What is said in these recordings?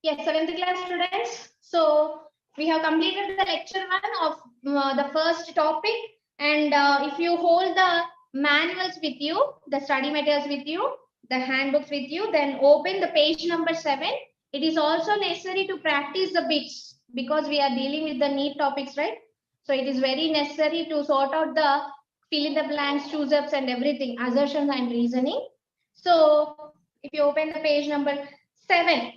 Yes, 7th class students. So we have completed the lecture 1 of the first topic. And if you hold the manuals with you, the study materials with you, the handbooks with you, then open the page number 7. It is also necessary to practice the bits because we are dealing with the neat topics, right? So it is very necessary to sort out the fill in the blanks, choose ups and everything, assertions and reasoning. So if you open the page number 7,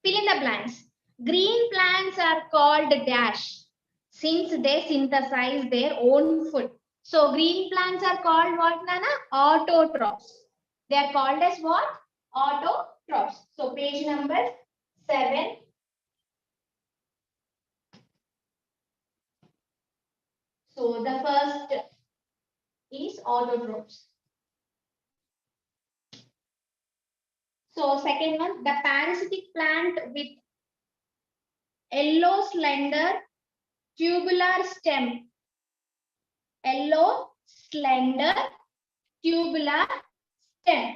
fill in the blanks. Green plants are called dash since they synthesize their own food. So green plants are called what, Nana? Autotrophs. They are called as what? Autotrophs. So page number 7. So the first is autotrophs. So second one, the parasitic plant with yellow slender tubular stem. Yellow slender tubular stem.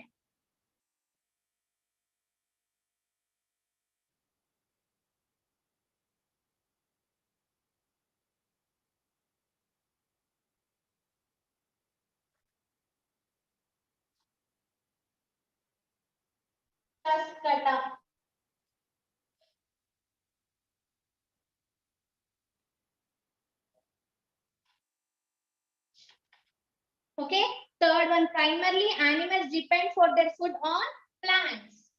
Cascata. Okay. Third one, primarily animals depend for their food on plants.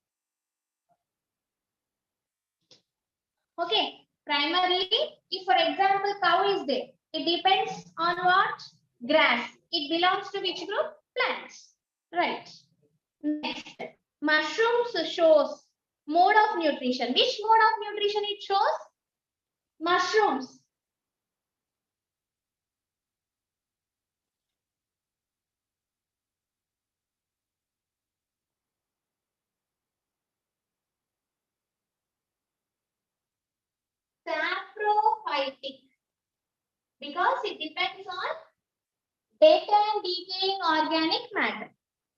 Okay. Primarily, if for example cow is there, it depends on what? Grass. It belongs to which group? Plants. Right. Next, mushrooms shows mode of nutrition. Which mode of nutrition it shows? Mushrooms. Saprophytic. Because it depends on dead and decaying organic matter.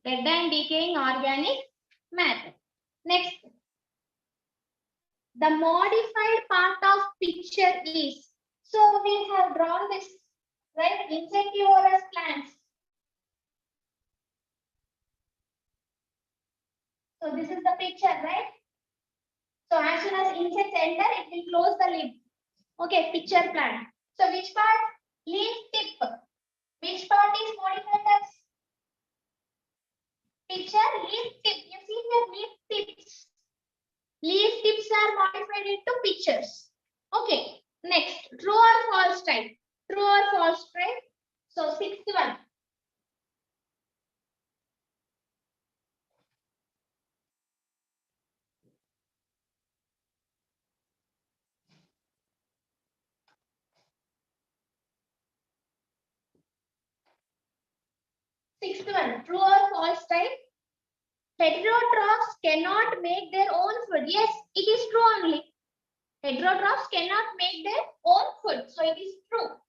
Dead and decaying organic matter. Next, the modified part of picture is. So we have drawn this, right? Insectivorous plants. So this is the picture, right? So as soon as insects enter, it will close the lid. Okay, picture plant. So which part? Leaf tip. Which part is modified as picture? Leaf tip. You see here leaf tips. Leaf tips are modified into pictures. Okay. Next, true or false type. True or false type. So sixth one. Sixth one. True or false type. Heterotrophs cannot make their own food. Yes, it is true only. Heterotrophs cannot make their own food. So it is true.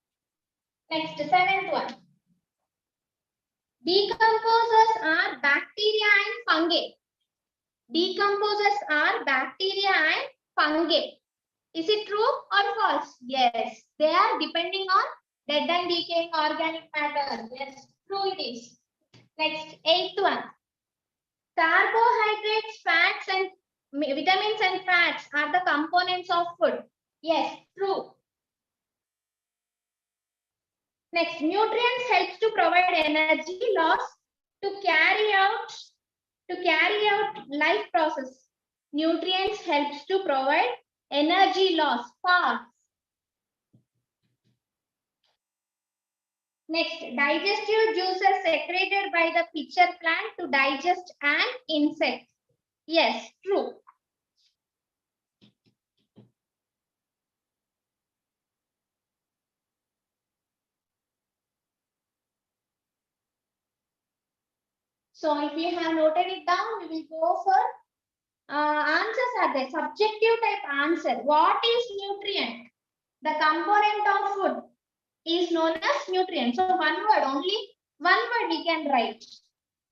Next, seventh one. Decomposers are bacteria and fungi. Decomposers are bacteria and fungi. Is it true or false? Yes. They are depending on dead and decaying organic matter. Yes, true it is. Next, eighth one. Carbohydrates, fats, and vitamins and fats are the components of food. Yes, true. Next, nutrients helps to provide energy loss to carry out life process. Nutrients helps to provide energy loss. False. Next, digestive juices secreted by the pitcher plant to digest an insect. Yes, true. So if you have noted it down, we will go for answers are there. Subjective type answer. What is nutrient? The component of food is known as nutrient. So one word, only one word we can write.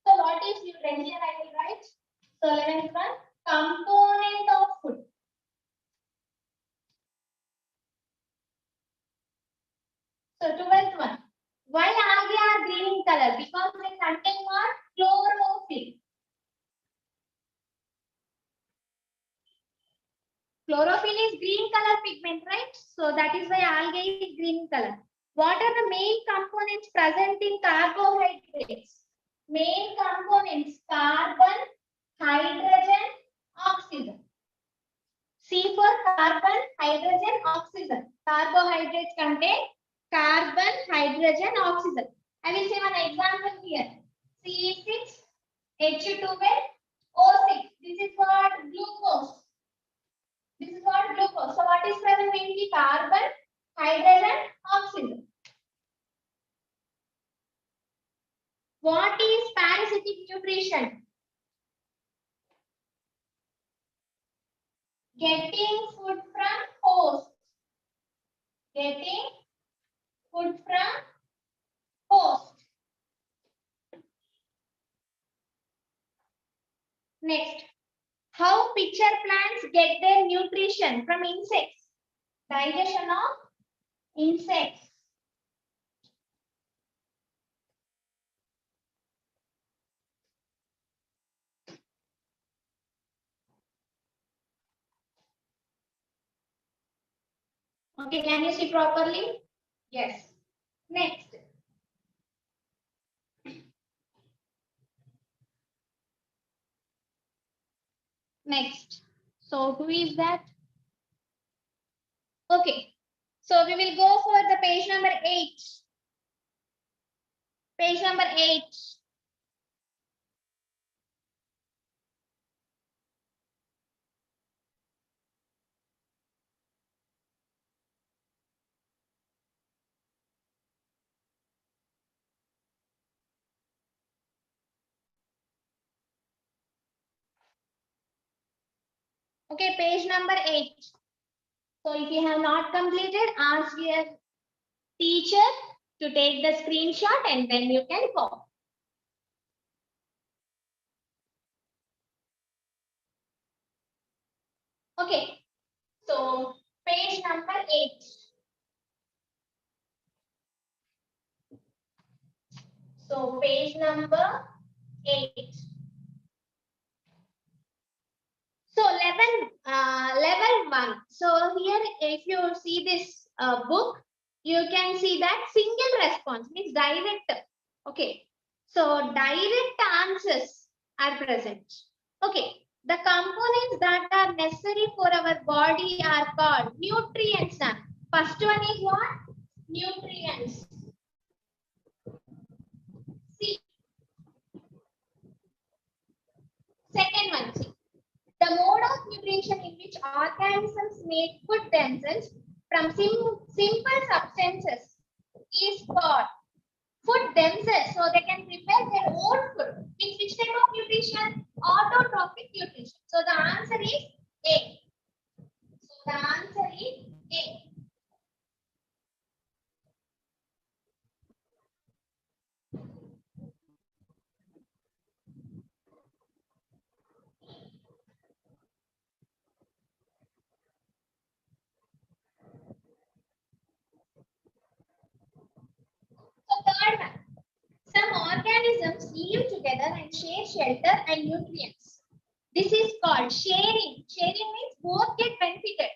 So what is nutrient? Here I will write. So 11th one, component of food. So 12th one, why algae are green in color? Because they contain what? Chlorophyll. Chlorophyll is green color pigment, right? So that is why algae is green color. What are the main components present in carbohydrates? Main components: carbon, hydrogen, oxygen. C for carbon, hydrogen, oxygen. Carbohydrates contain carbon, hydrogen, oxygen. I will say one example here. C6, H12, O6. This is what glucose. This is what glucose. So what is present mainly? Carbon, hydrogen, oxygen. What is parasitic nutrition? Getting food from host. Getting food from host. Next, how pitcher plants get their nutrition from insects? Digestion of insects. Okay, can you see properly? Yes. Next. Next. So who is that? Okay. So we will go for the page number 8. Page number 8. Okay, page number 8. So if you have not completed, ask your teacher to take the screenshot and then you can go. Okay, so page number 8. So page number 8. So level 1. So here if you see this book, you can see that single response means direct. Okay. So direct answers are present. Okay. The components that are necessary for our body are called nutrients. First one is what? Nutrients. See. Second one, see. The mode of nutrition in which organisms make food themselves from simple substances is called food themselves. So they can prepare their own food. Means which type of nutrition? Autotrophic nutrition. So the answer is A. So the answer is A. So third one. Some organisms live together and share shelter and nutrients. This is called sharing. Sharing means both get benefited.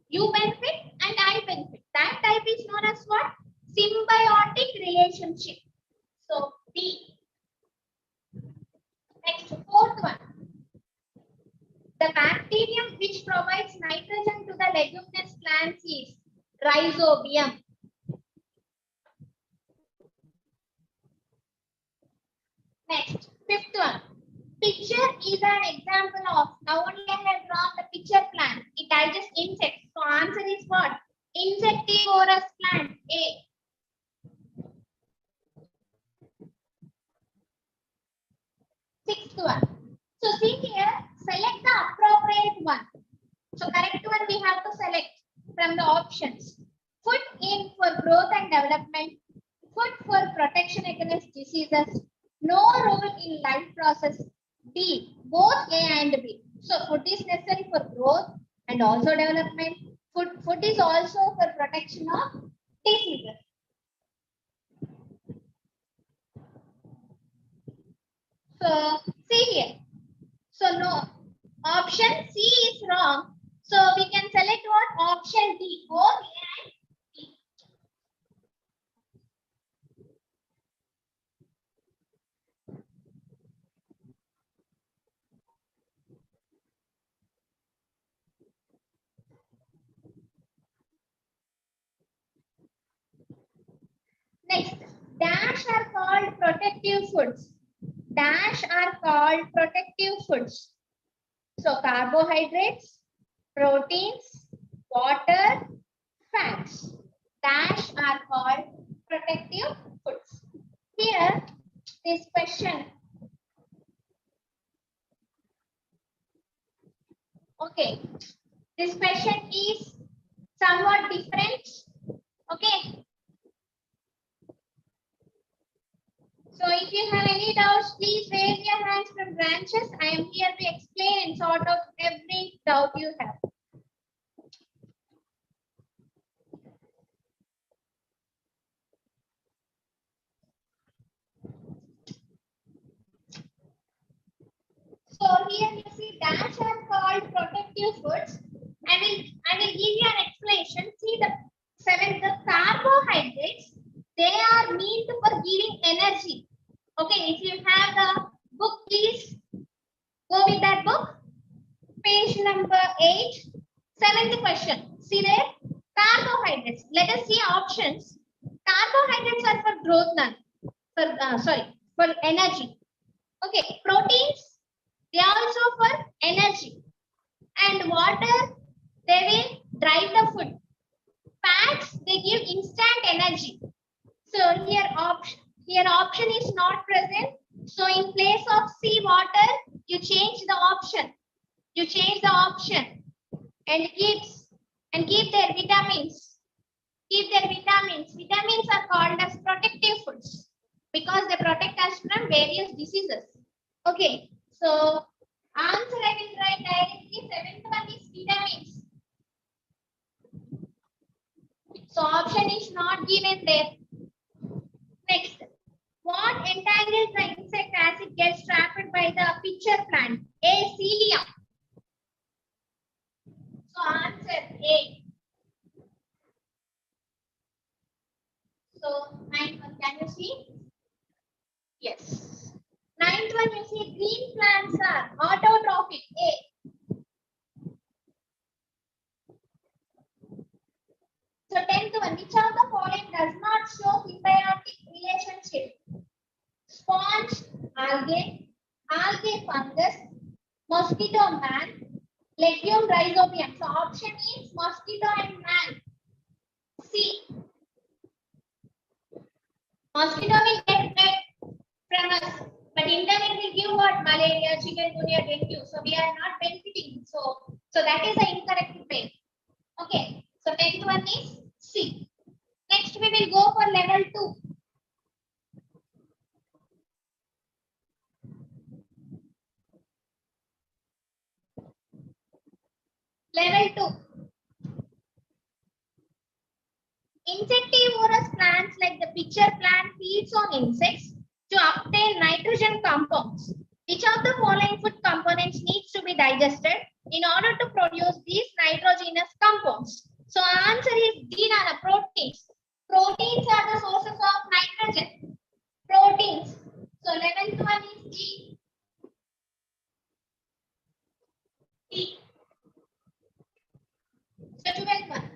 You benefit and I benefit. That type is known as what? Symbiotic relationship. So B. Next, fourth one. The bacterium which provides nitrogen to the leguminous plants is rhizobium. Next, fifth one. Picture is an example of, now only I have drawn the picture plant. It digests insects. So answer is what? Insectivorous plant. A. against diseases. No role in life process. D. Both A and B. So food is necessary for growth and also development. Food is also for protection of diseases. So see here. So no, option C is wrong. So we can select what? Option D. Both A and B. Next, dash are called protective foods. Dash are called protective foods. So carbohydrates, proteins, water, fats. Dash are called protective foods. Here, this question. Okay, this question is somewhat different. Okay. So if you have any doubts, please raise your hands from branches. I am here to explain and sort out every doubt you have. So here you see dash are called protective foods. I will give you an explanation. See the carbohydrates, they are meant for giving energy. Okay, if you have the book, please go with that book. Page number 8, 7th question. See there, carbohydrates. Let us see options. Carbohydrates are for growth, none. For energy. Okay, proteins, they are also for energy. And water, they will dry the food. Fats, they give instant energy. So here option is not present. So in place of C, water, you change the option. You change the option and keep their vitamins. Keep their vitamins. Vitamins are called as protective foods because they protect us from various diseases. Okay, so answer I will write directly. 7th one is vitamins. So option is not given there. Next, what entangles the insect as it gets trapped by the pitcher plant? A. Cilia. So answer A. So 9th one, can you see? Yes. 9th one, you see green plants are autotrophic. A. So 10th one, which of the following does not show symbiotic relationship? Sponge, algae fungus, mosquito man, legume rhizobium. So option is mosquito and man. C. Mosquito will get fed from us, but in turn it will give what? Malaria, chikungunya, dengue. So we are not benefiting. So that is the incorrect way. Okay. So 10th one is C. Next we will go for level 2. Level 2. Insectivorous plants like the pitcher plant feeds on insects to obtain nitrogen compounds. Which of the following food components needs to be digested in order to produce these nitrogenous compounds? So answer is D, Nana, proteins. Proteins are the sources of nitrogen. Proteins. So 11th one is D. D. So 12th one.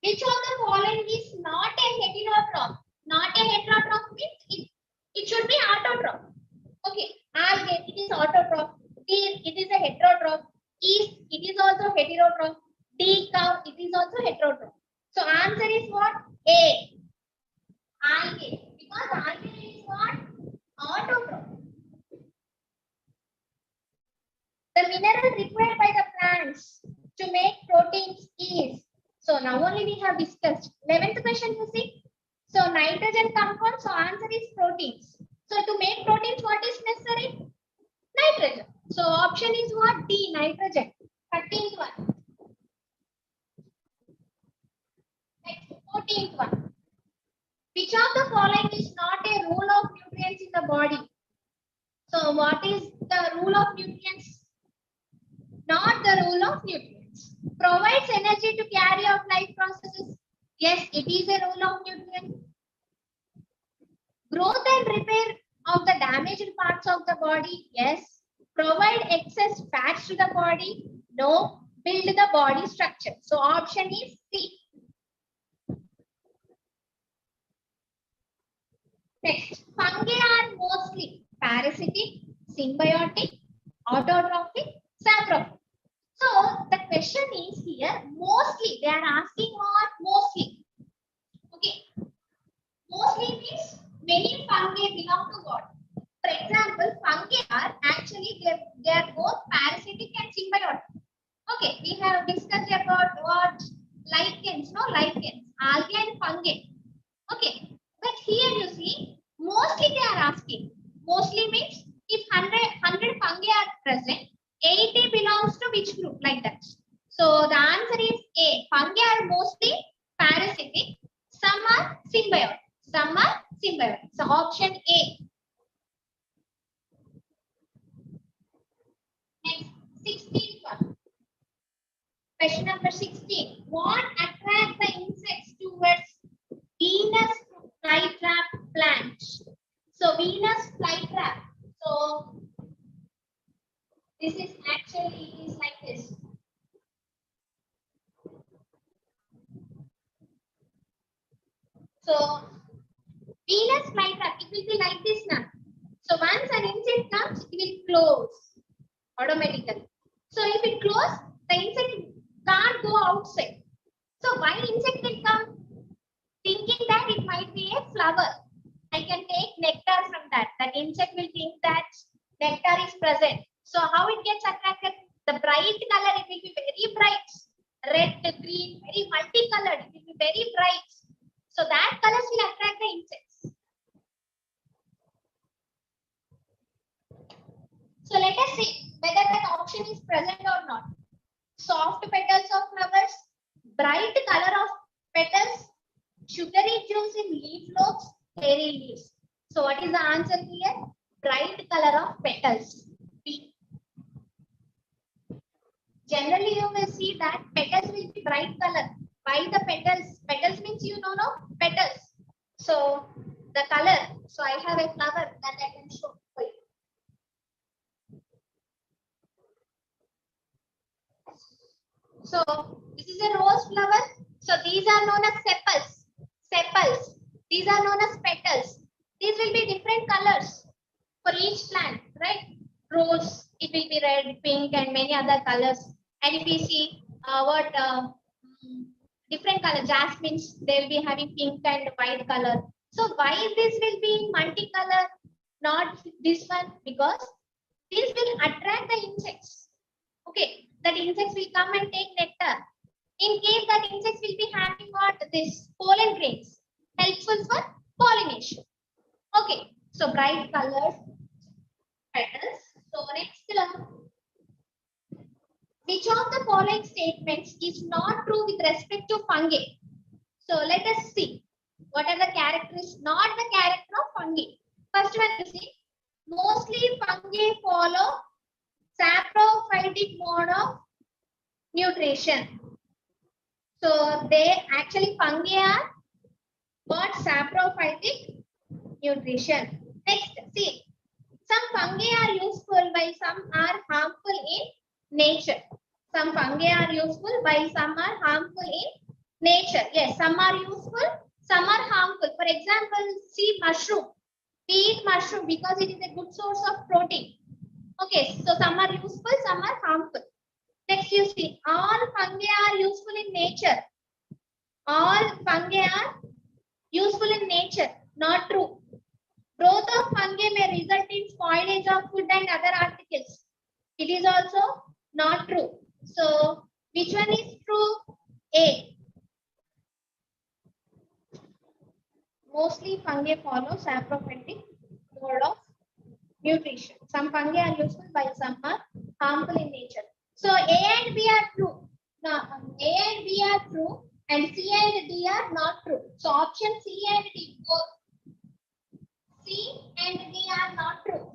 Which of the following is not a heterotroph? Not a heterotroph means it should be autotroph. Okay, algae, it is autotroph. Deer, it is a heterotroph. Yeast, it is also heterotroph. D, cow, it is also heterotroph. So answer is what? A. Algae. Because algae is what? Autotroph. The mineral required by the plants to make proteins is. So now only we have discussed. 11th question you see. So nitrogen nitrogen compound. So answer is proteins. So to make proteins, what is necessary? Nitrogen. So option is what? D, nitrogen. 13th one. Next, 14th one. Which of the following is not a rule of nutrients in the body? So what is the rule of nutrients? Not the rule of nutrients. Provides energy to carry out life processes. Yes, it is a rule of nutrients. Growth and repair of the damaged parts of the body. Yes. Provide excess fats to the body. No. Build the body structure. So option is C. Next, fungi are mostly parasitic, symbiotic, autotrophic, saprophytic. So the question is here, mostly, they are asking what? Mostly. Okay. Mostly means many fungi belong to what? For example, fungi are actually, they are both parasitic and symbiotic. Okay, we have discussed about what? Lichens, no? Lichens, algae and fungi. Okay. But here you see, mostly they are asking. Mostly means if 100 fungi are present, 80 belongs to which group, like that. So the answer is A. Fungi are mostly parasitic. Some are symbiotic. Some are symbiotic. So option A. Next, 16th one. Question number 16. What attracts the insects towards Venus flytrap plant? So Venus flytrap. So this is actually is like this. So Venus flytrap, it will be like this now. So once an insect comes, it will close automatically. So if it closes, the insect can't go outside. So why insect will come? Thinking that it might be a flower. I can take nectar from that. That insect will think that nectar is present. So how it gets attracted? The bright color, it will be very bright. Red, green, very multicolored. It will be very bright. So that colors will attract the insects. So let us see whether that option is present or not. Soft petals of flowers, bright color of petals, sugary juice in leaf lobes, hairy leaves. So what is the answer here? Bright color of petals. B. Generally, you will see that petals will be bright color. Why the petals? Petals means you know, no? Petals. So the color. So I have a flower that I can show for you. So this is a rose flower. So these are known as sepals. Sepals. These are known as petals. These will be different colors for each plant, right? Rose, it will be red, pink, and many other colors. And if we see different color, jasmines, they will be having pink and white color. So why this will be multicolor, not this one? Because this will attract the insects. Okay, that insects will come and take nectar. In case that insects will be having what? This pollen grains, helpful for pollination. Okay, so bright colored petals. So next, which of the following statements is not true with respect to fungi? So let us see what are the characteristics, not the character of fungi. First one you see, mostly fungi follow saprophytic mode of nutrition. So they actually fungi are what? Saprophytic nutrition. Next, see, some fungi are useful while some are harmful in nature. Some fungi are useful while some are harmful in nature. Yes, some are useful, some are harmful. For example, see mushroom. We eat mushroom because it is a good source of protein. Okay, so some are useful, some are harmful. Next, you see, all fungi are useful in nature. All fungi are useful in nature. Not true. Growth of fungi may result in spoilage of food and other articles. It is also not true. So, which one is true? A. Mostly fungi follow saprophytic mode of nutrition. Some fungi are useful while some are harmful in nature. So A and B are true. Now, A and B are true and C and D are not true. So option C and D, both C and D are not true.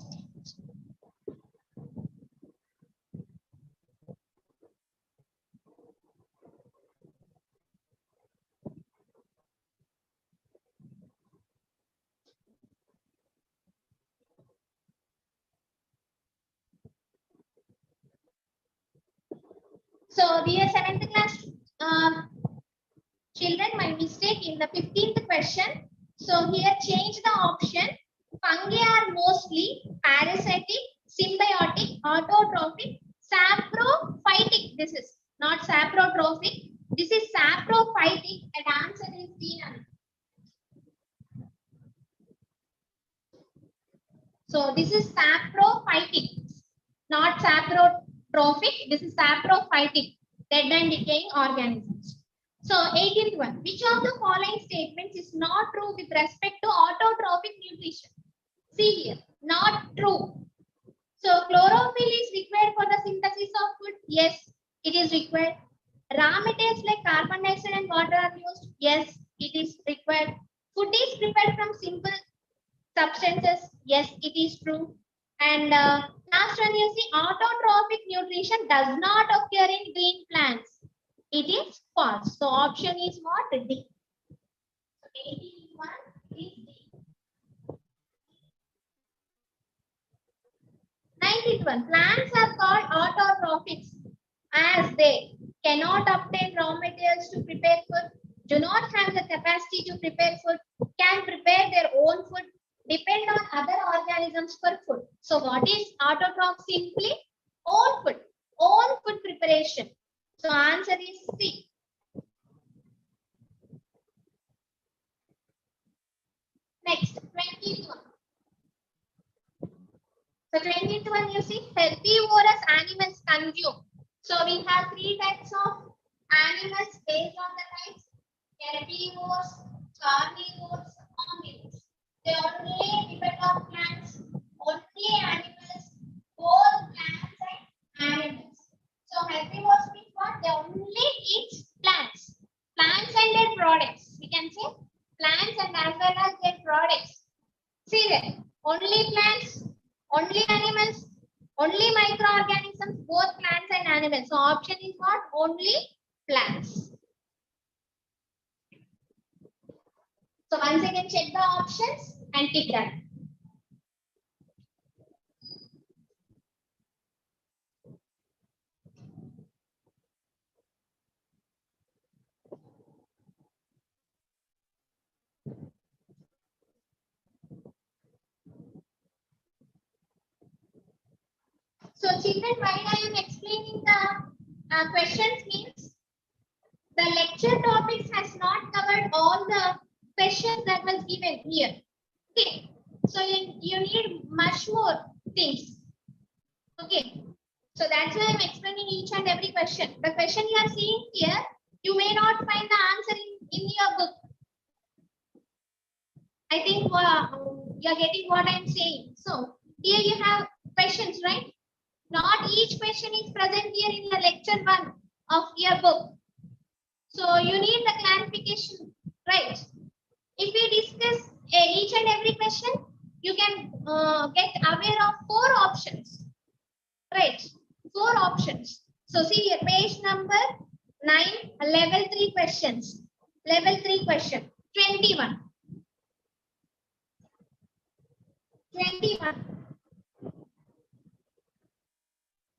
So dear 7th class children, my mistake in the 15th question. So here change the option. Fungi are mostly parasitic, symbiotic, autotrophic, saprophytic. This is not saprotrophic. This is saprophytic and answer is D. So this is saprophytic, not saprotrophic. This is saprophytic, dead and decaying organisms. So 18th one, which of the following statements is not true with respect to autotrophic nutrition? See here, not true. So chlorophyll is required for the synthesis of food. Yes, it is required. Raw materials like carbon dioxide and water are used. Yes, it is required. Food is prepared from simple substances. Yes, it is true. And last one is the autotrophic nutrition does not occur in green plants. It is false. So option is what? D. So 81 is D. 19th one. Plants are called autotrophics as they cannot obtain raw materials to prepare food, do not have the capacity to prepare food, can prepare their own food, depend on other organisms for food. So what is autotroph? Simply own food preparation. So answer is C. Next, 20th one. So 20th one, you see, herbivorous animals consume. So we have three types of animals based on the types: herbivores, carnivores, omnivores. They only depend on plants, only animals, both plants and animals. So herbivores means what? They only eat plants, plants and their products. We can say plants and as well as their products. See there, only plants, only animals, only microorganisms, both plants and animals. So option is what? Only plants. So once again check the options and tick that. So children, while I am explaining the questions means the lecture topics has not covered all the questions that was given here. Okay. So you need much more things. Okay. So that's why I'm explaining each and every question. The question you are seeing here, you may not find the answer in your book. I think you are getting what I'm saying. So here you have questions, right? Not each question is present here in the lecture 1 of your book. So you need the clarification, right? If we discuss each and every question, you can get aware of 4 options, right? 4 options. So see here, page number 9, level 3 questions. Level 3 question, 21. 21.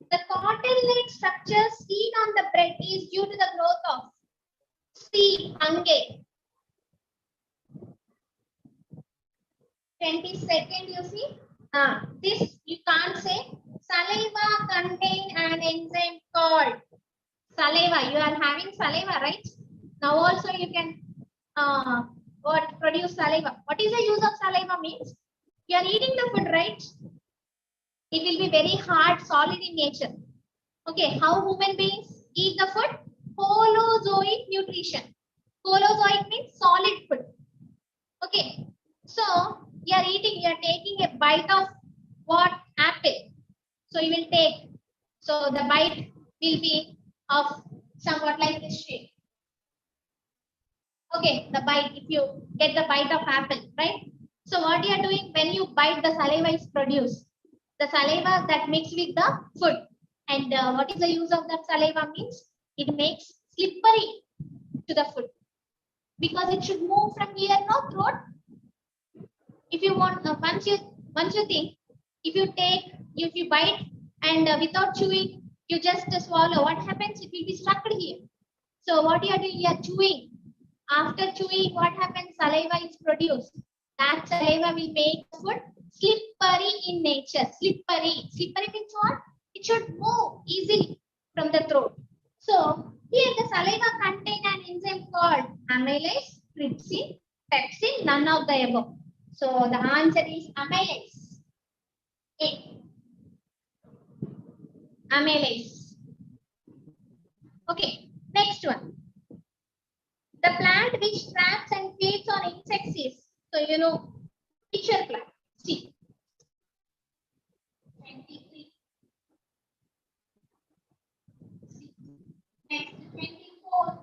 The cotton-like structure seen on the bread is due to the growth of C. Fungi. 22nd, you see. This you can't say. Saliva contain an enzyme called saliva. You are having saliva, right? Now also you can produce saliva. What is the use of saliva means? You are eating the food, right? It will be very hard, solid in nature. Okay, how human beings eat the food? Holozoic nutrition. Holozoic means solid food. Okay. So you are taking a bite of what? Apple. So you will take. So the bite will be of somewhat like this shape. Okay, the bite, if you get the bite of apple, right? So what you are doing when you bite, the saliva is produced. The saliva that mixed with the food. And what is the use of that saliva means? It makes slippery to the food. Because it should move from here, no throat. If you want, once you think, if you bite and without chewing, you just swallow, what happens? It will be stuck here. So what you are doing, you are chewing. After chewing, what happens? Saliva is produced. That saliva will make food slippery in nature. Slippery. Slippery means what? It should move easily from the throat. So here the saliva contain an enzyme called amylase, trypsin, pepsin, none of the above. So the answer is amylase. A. Amylase. Okay, next one. The plant which traps and feeds on insects is, so you know, pitcher plant. See. 23. Next, 24.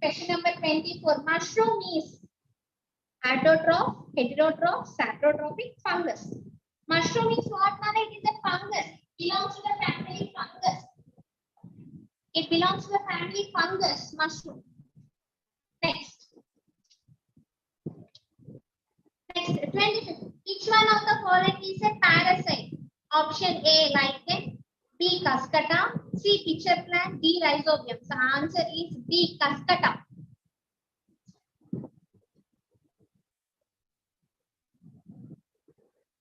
Question number 24. Mushroom is autotroph, heterotroph, saprotrophic, fungus. Mushroom is what, Nana? It is a fungus. Belongs to the family fungus. It belongs to the family fungus, mushroom. Next. Next, 25. Each one of the following is a parasite. Option A, lichen. B, cuscata. C, pitcher plant. D, rhizobium. So answer is B, cuscata.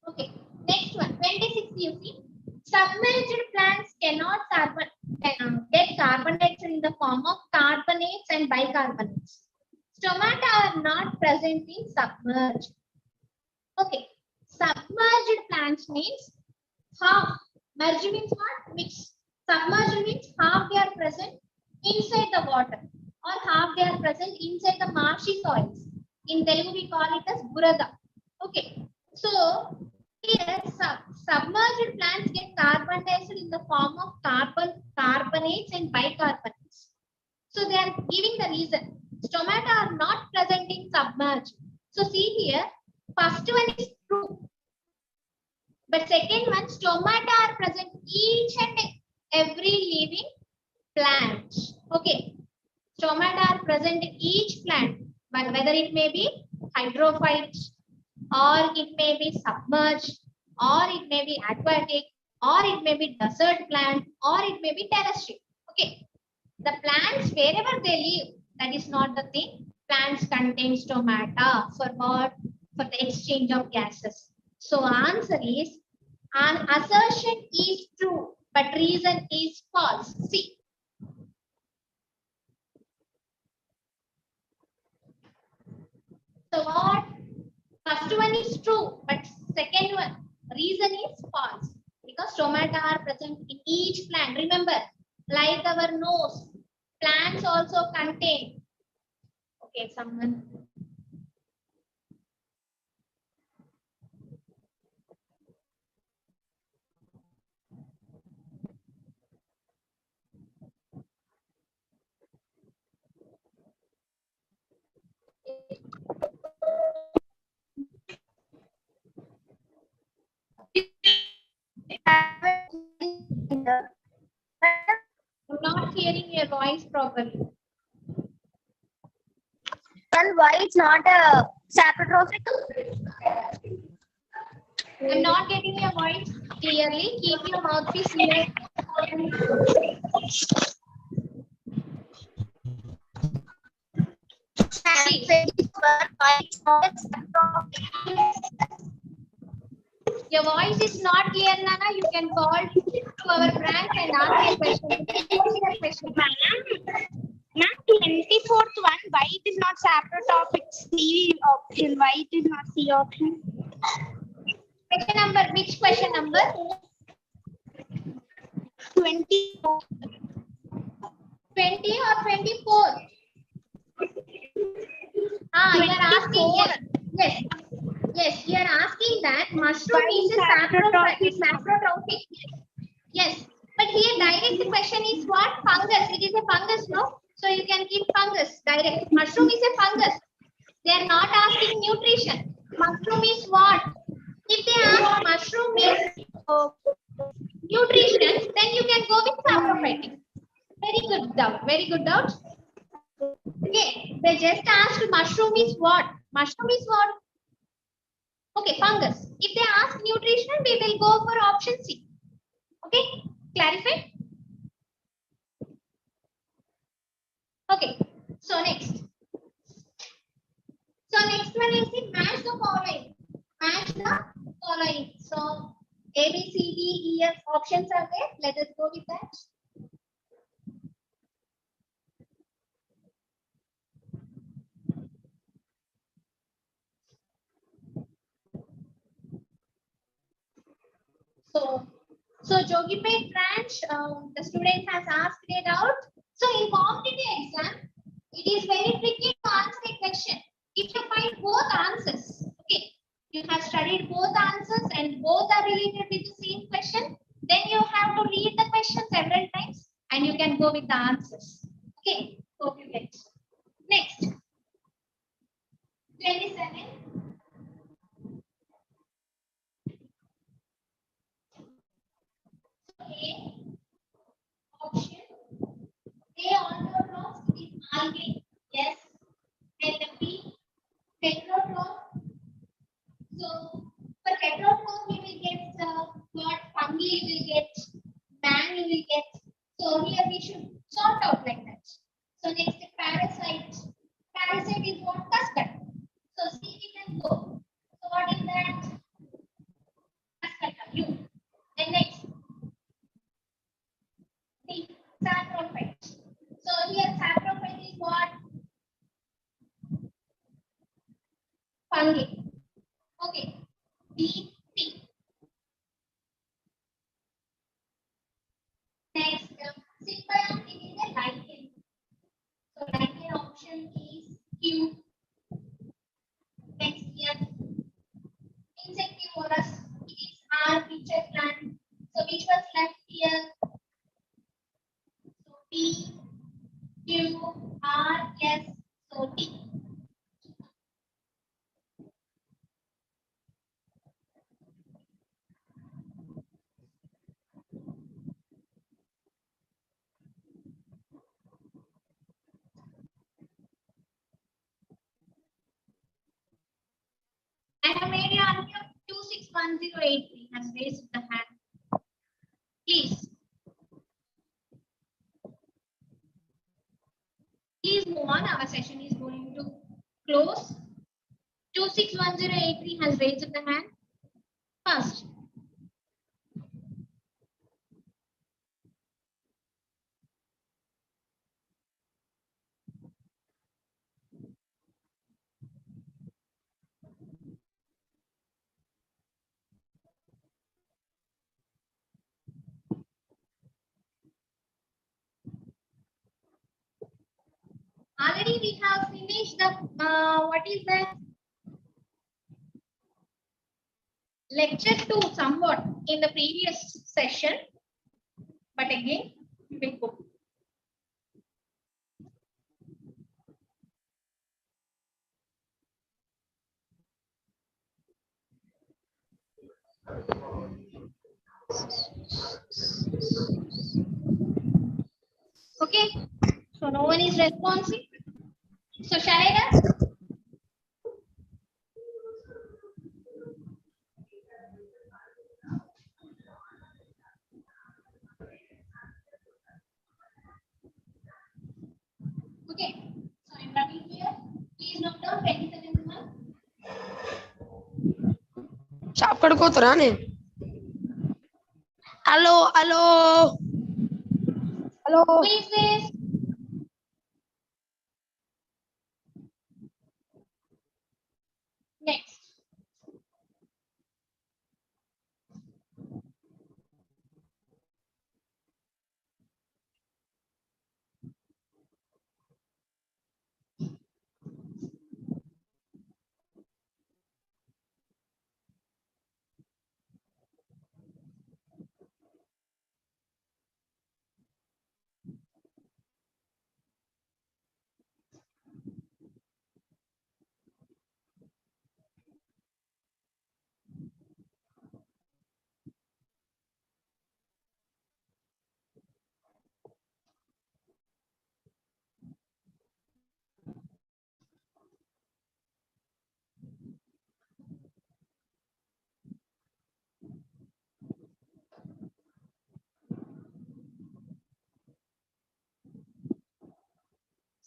Okay. Next one, 26. You see, submerged plants cannot get carbon dioxide in the form of carbonates and bicarbonates. Stomata are not present in submerged. Okay. Submerged plants means half. Merge means what? Mix. Submerged means half they are present inside the water or half they are present inside the marshy soils. In Telugu we call it as burada. Okay. So here submerged plants get carbon dioxide in the form of carbonates and bicarbonates. So they are giving the reason. Stomata are not present in submerged. So see here, first one is true. But second one, stomata are present each and every living plant. Okay. Stomata are present in each plant, but whether it may be hydrophytes, or it may be submerged, or it may be aquatic, or it may be desert plant, or it may be terrestrial. Okay. The plants, wherever they live, that is not the thing. Plants contain stomata for what? For the exchange of gases. So answer is, an assertion is true, but reason is false. See. So what? First one is true, but second one, reason is false. Because stomata are present in each plant. Remember, like our nose, plants also contain. Okay, someone. I'm not hearing your voice properly. And why it's not a saprotrophic? I'm not getting your voice clearly. Keep your mouthpiece near. Your voice is not clear, Nana. You can call to our branch and ask a question. Question. Ma'am, 24th one, why it is not saprotrophic? C option. Why it is not C option? Question number, which question number? 20. 20 or 24? You are asking, yes. Yes, you are asking that mushroom is a saprotrophic. Yes, but here direct question is what? Fungus. It is a fungus, no? So you can keep fungus direct. Mushroom is a fungus. They are not asking nutrition. Mushroom is what? If they ask mushroom is nutrition, then you can go with saprophytic. Very good doubt. Very good doubt. Okay, they just asked mushroom is what? Mushroom is what? Okay, fungus. If they ask nutrition, we will go for option C. Okay, clarified? Okay, so next. So next one is the match the following. Match the following. So A, B, C, D, E, F options are there. Let us go with that. So Jogipet branch, the student has asked it out. So in competitive exam, it is very tricky to answer a question. If you find both answers, okay, you have studied both answers and both are related with the same question, then you have to read the question several times and you can go with the answers. Okay, hope you get. Next, 27. A option. A autotrophs is algae. Yes. And the B heterotroph. So for heterotroph we will get what fungi you will get, man you will get. So here we should sort out like that. So next parasite. Parasite is what? Custard. So C we can go. So what is that? Custard. You. And next the saprophyte. So here saprophyte is what? Fungi. Okay. B, P. Next, symbiont is a lichen. So lichen option is Q. Next here, insectivorous is R, feature plant. So which was left here? So P, Q, R, S, so T. And I made you unmute 261083 has raised the hand. Please. Please move on. Our session is going to close. 261083 has raised the hand. First. Already we have finished the what is that? Lecture 2 somewhat in the previous session, but again we will go. Okay, so no one is responsive. So shall I run? Okay, so I'm running here. Please note down 27th month. Shop కడుకోతురా నేను hello hello hello Who is this? Next.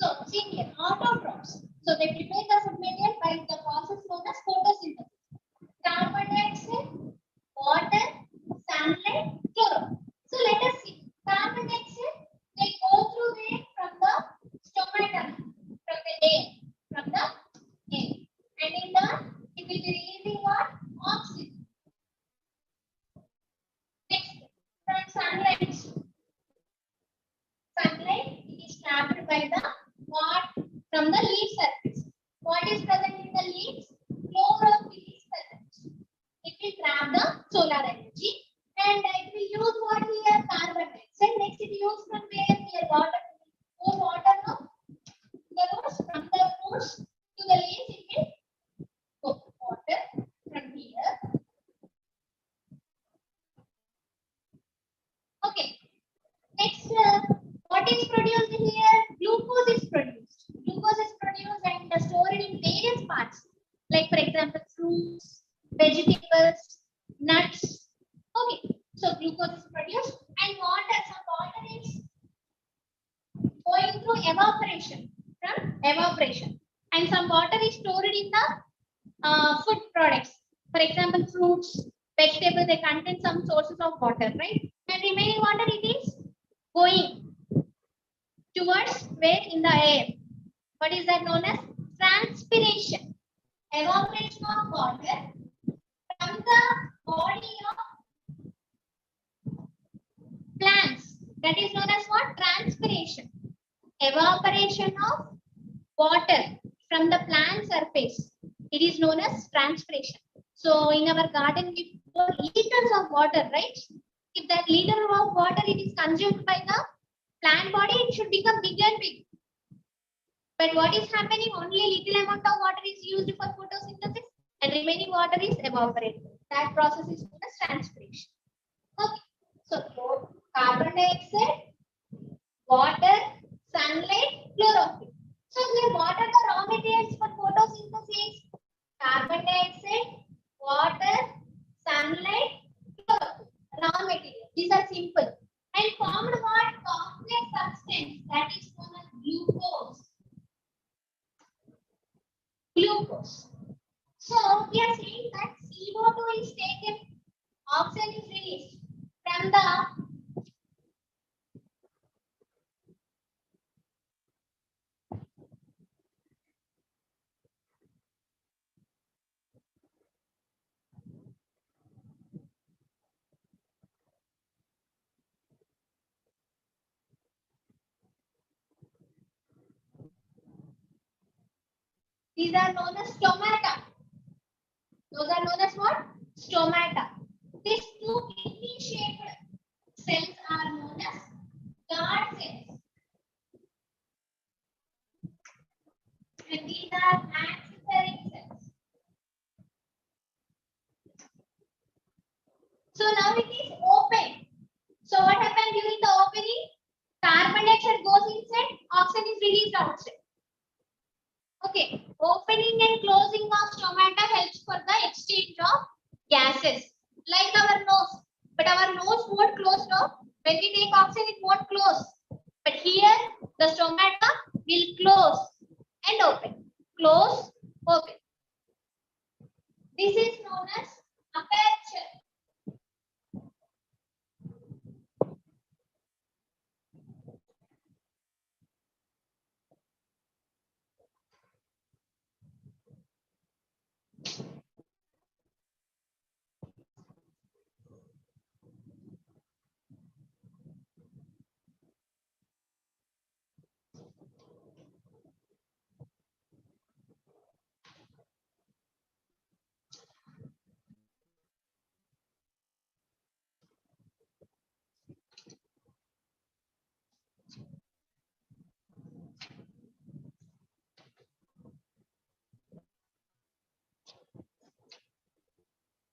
So, see here, autotrophs. So, they prepare the food material by the process known as photosynthesis. Carbon dioxide, water, sunlight, chlorine. So, let us see. Carbon dioxide, they go through there from the stomata, from the air, from the air. And in turn, it will be releasing what? Oxygen. Next, from sunlight. Sunlight, it is trapped by the what? From the leaf surface. What is present in the leaves? Chlorophyll is present. It will trap the solar energy and it will use what here? Carbon dioxide. Next, it use from where? Here, water. More water, no? The roots, from the roots to the leaves, it will go water from here. Okay. Next, what is produced here? Glucose is produced. Glucose is produced and stored in various parts, like for example, fruits, vegetables, nuts. Okay, so glucose is produced and water. Some water is going through evaporation, and some water is stored in the food products. For example, fruits, vegetables, they contain some sources of water, right? And remaining water it is going towards where? In the air. What is that known as? Transpiration. Evaporation of water from the body of plants. That is known as what? Transpiration. Evaporation of water from the plant surface. It is known as transpiration. So in our garden, we pour liters of water, right? If that liter of water it is consumed by the plant body, it should become big and big. But what is happening? Only little amount of water is used for photosynthesis and remaining water is evaporated. That process is known as transpiration. Okay. So carbon dioxide, water, sunlight, chlorophyll. So here what are the raw materials for photosynthesis? Carbon dioxide, water, sunlight, chlorophyll. Raw material. These are simple. And formed what? Complex substance that is known as glucose. Glucose. So we are saying that CO2 is taken, oxygen is released from the these are known as stomata. Those are known as what? Stomata. These two kidney shaped cells are known as guard cells. And these are axillary cells. So now it is open. So what happens during the opening? Carbon dioxide goes inside, oxygen is released outside. Okay, opening and closing of stomata helps for the exchange of gases, like our nose. But our nose won't close, no? When we take oxygen, it won't close. But here, the stomata will close and open. Close, open. This is known as aperture.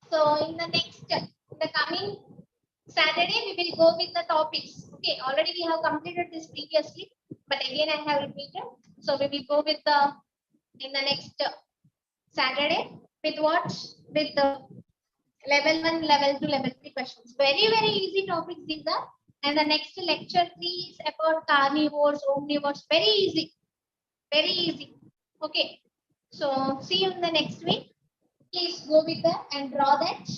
So in the coming Saturday, we will go with the topics. Okay, already we have completed this previously, but again I have repeated. So we will go with in the next Saturday with what? With the level 1, level 2, level 3 questions. Very, very easy topics these are. And the next lecture 3 is about carnivores, omnivores. Very easy. Very easy. Okay. So see you in the next week. Please go with that and draw that.